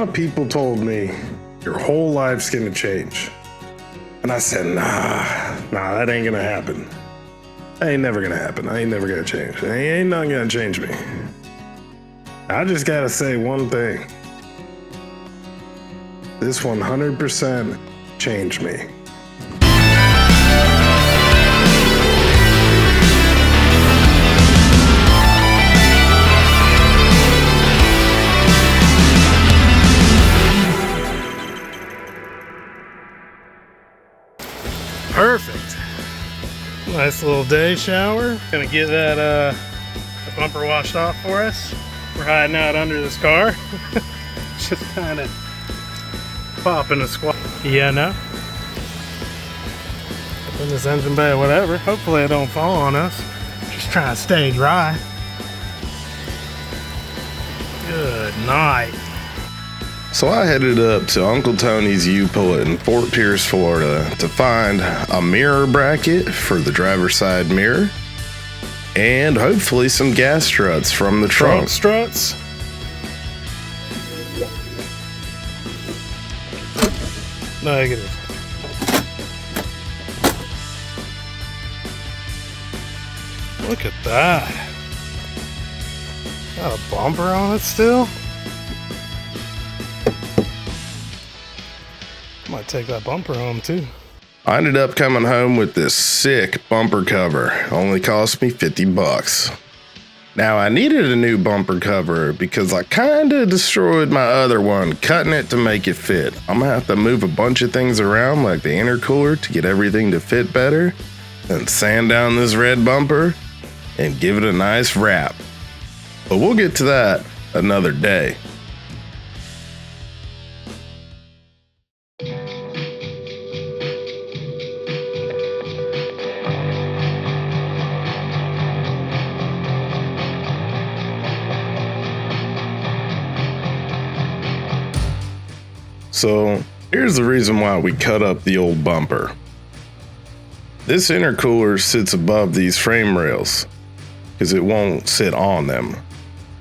lot of people told me your whole life's gonna change. And I said, nah, that ain't gonna happen. That ain't never gonna happen. I ain't never gonna change. Ain't nothing gonna change me. I just gotta say one thing. This 100% changed me. Perfect. Nice little day shower. Gonna get that the bumper washed off for us. We're hiding out under this car. Just kind of popping a squat. Yeah, no. In this engine bay, whatever. Hopefully it don't fall on us. Just trying to stay dry. Good night. So I headed up to Uncle Tony's U-Pullet in Fort Pierce, Florida to find a mirror bracket for the driver's side mirror and hopefully some gas struts from the trunk. Struts. Negative. Look at that. Got a bumper on it still. Might take that bumper home too. I ended up coming home with this sick bumper cover. Only cost me $50. Now I needed a new bumper cover because I kinda destroyed my other one, cutting it to make it fit. I'm gonna have to move a bunch of things around like the intercooler to get everything to fit better, then sand down this red bumper and give it a nice wrap. But we'll get to that another day. So here's the reason why we cut up the old bumper. This intercooler sits above these frame rails because it won't sit on them.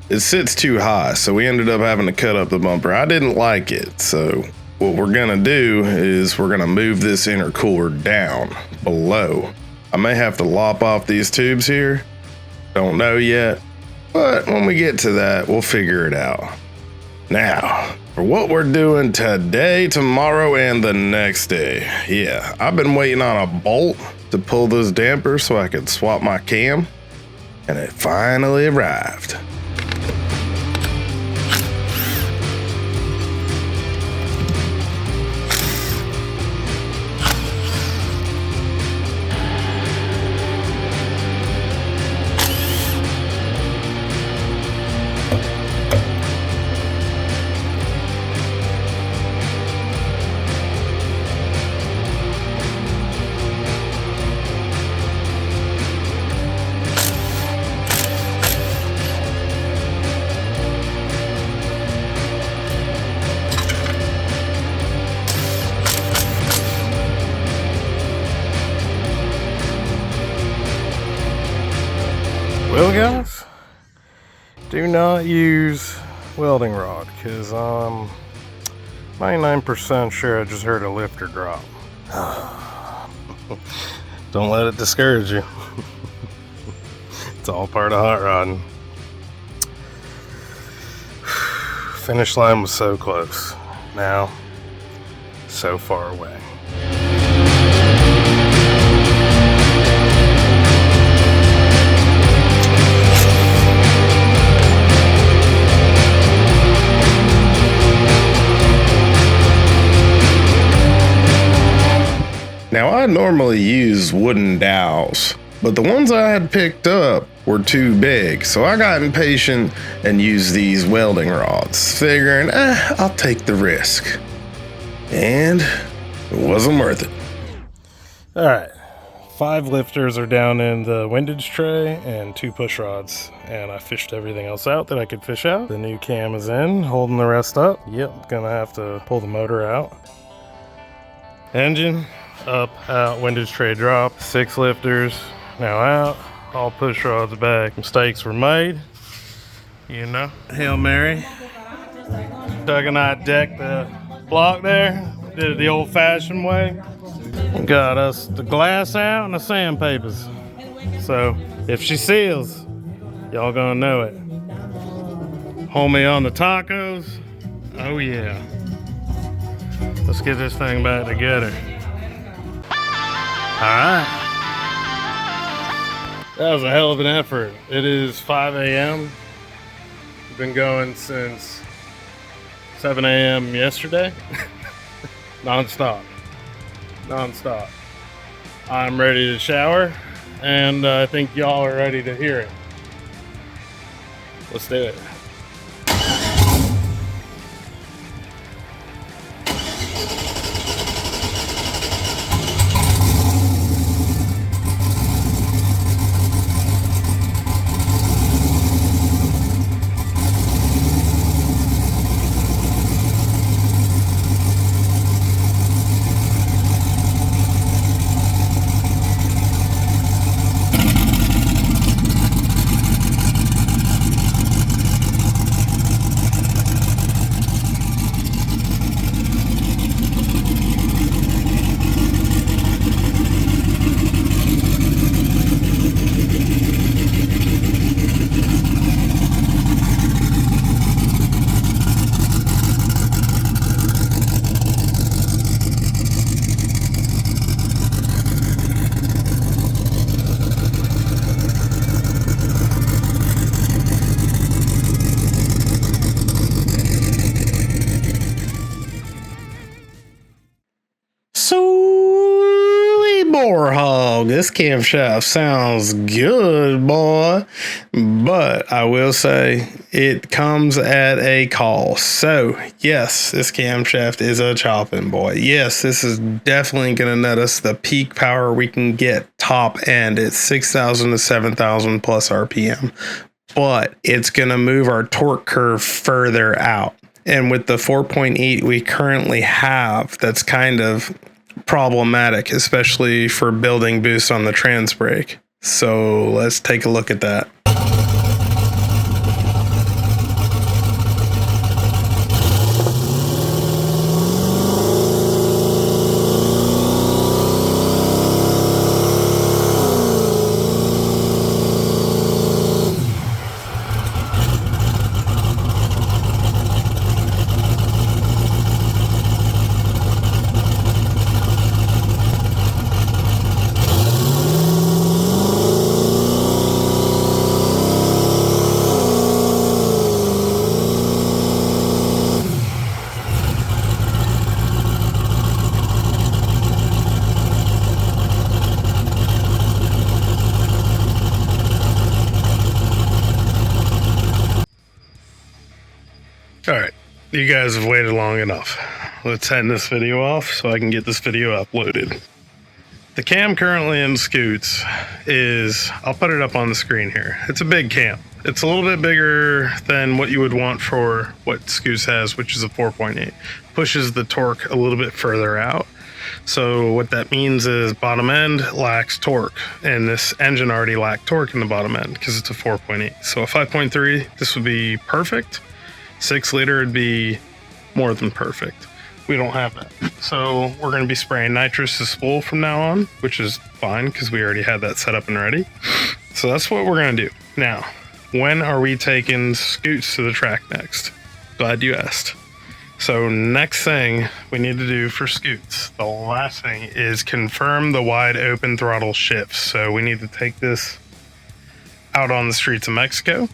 It sits too high, so we ended up having to cut up the bumper. I didn't like it, so what we're gonna do is we're gonna move this intercooler down below. I may have to lop off these tubes here. Don't know yet, but when we get to that, we'll figure it out. Now, for what we're doing today, tomorrow, and the next day. Yeah, I've been waiting on a bolt to pull this damper so I could swap my cam, and it finally arrived. Well guys, do not use welding rod because I'm 99% sure I just heard a lifter drop. Don't let it discourage you. It's all part of hot rodding. Finish line was so close. Now, so far away. Now I normally use wooden dowels, but the ones I had picked up were too big, so I got impatient and used these welding rods, figuring, I'll take the risk. And it wasn't worth it. Alright, 5 lifters are down in the windage tray and 2 push rods, and I fished everything else out that I could fish out. The new cam is in, holding the rest up. Yep, gonna have to pull the motor out. Engine up, out, windage tray drop, 6 lifters now out, all push rods back. Mistakes were made, you know. Hail Mary, Doug and I decked the block there. Did it the old-fashioned way. Got us the glass out and the sandpapers. So if she seals, y'all gonna know it. Homie on the tacos. Oh yeah. Let's get this thing back together. Alright. That was a hell of an effort. It is 5 a.m. We've been going since 7 a.m. yesterday. Non-stop. I'm ready to shower, and I think y'all are ready to hear it. Let's do it. This camshaft sounds good, boy, but I will say it comes at a cost. So yes, this camshaft is a chopping boy. Yes, this is definitely going to net us the peak power we can get top end at 6,000 to 7,000 plus RPM, but it's going to move our torque curve further out. And with the 4.8 we currently have, that's kind of problematic, especially for building boost on the trans brake. So let's take a look at that. All right, you guys have waited long enough. Let's end this video off so I can get this video uploaded. The cam currently in Scoots is, I'll put it up on the screen here. It's a big cam. It's a little bit bigger than what you would want for what Scoots has, which is a 4.8. Pushes the torque a little bit further out. So what that means is bottom end lacks torque, and this engine already lacked torque in the bottom end because it's a 4.8. So a 5.3, this would be perfect. 6 liter would be more than perfect. We don't have that. So we're going to be spraying nitrous to spool from now on, which is fine because we already had that set up and ready. So that's what we're going to do. Now, when are we taking Scoots to the track next? Glad you asked. So next thing we need to do for Scoots, the last thing, is confirm the wide open throttle shifts. So we need to take this out on the streets of Mexico,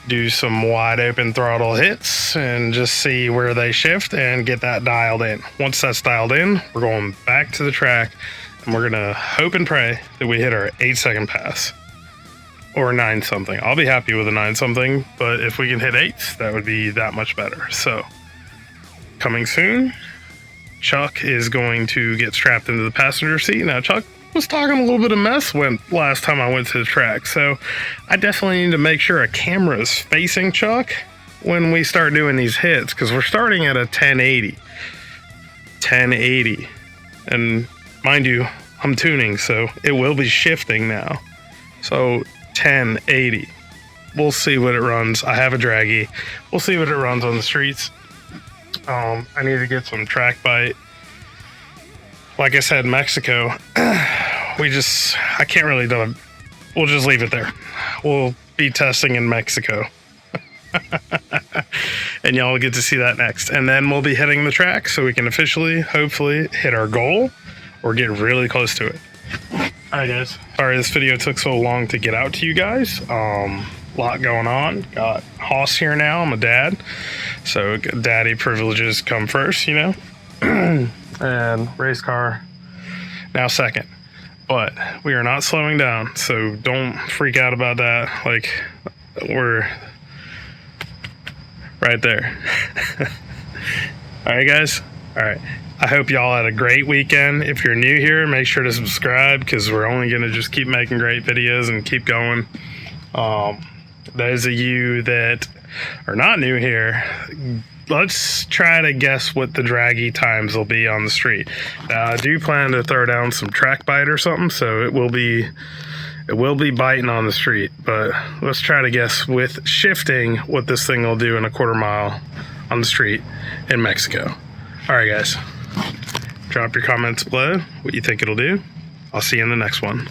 do some wide open throttle hits and just see where they shift and get that dialed in. Once that's dialed in, we're going back to the track and we're gonna hope and pray that we hit our 8-second pass or 9 something. I'll be happy with a 9 something, but if we can hit 8, that would be that much better. So coming soon, Chuck is going to get strapped into the passenger seat. Now Chuck was talking a little bit of mess when last time I went to the track, so I definitely need to make sure a camera is facing Chuck when we start doing these hits, because we're starting at a 1080, and mind you, I'm tuning, so it will be shifting now. So 1080, we'll see what it runs. I have a draggy, we'll see what it runs on the streets. I need to get some track bite. Like I said, Mexico, I can't really do it. We'll just leave it there. We'll be testing in Mexico. And y'all will get to see that next. And then we'll be hitting the track so we can officially, hopefully, hit our goal or get really close to it. Alright guys, sorry this video took so long to get out to you guys. Lot going on. Got Hoss here now, I'm a dad. So daddy privileges come first, you know. And race car now second. But we are not slowing down, so don't freak out about that. Like, we're right there. Alright guys, alright. I hope y'all had a great weekend. If you're new here, make sure to subscribe because we're only going to just keep making great videos and keep going. Those of you that are not new here, let's try to guess what the draggy times will be on the street. I do plan to throw down some track bite or something, so it will be biting on the street, but let's try to guess with shifting what this thing will do in a quarter mile on the street in Mexico. All right, guys, drop your comments below what you think it'll do. I'll see you in the next one.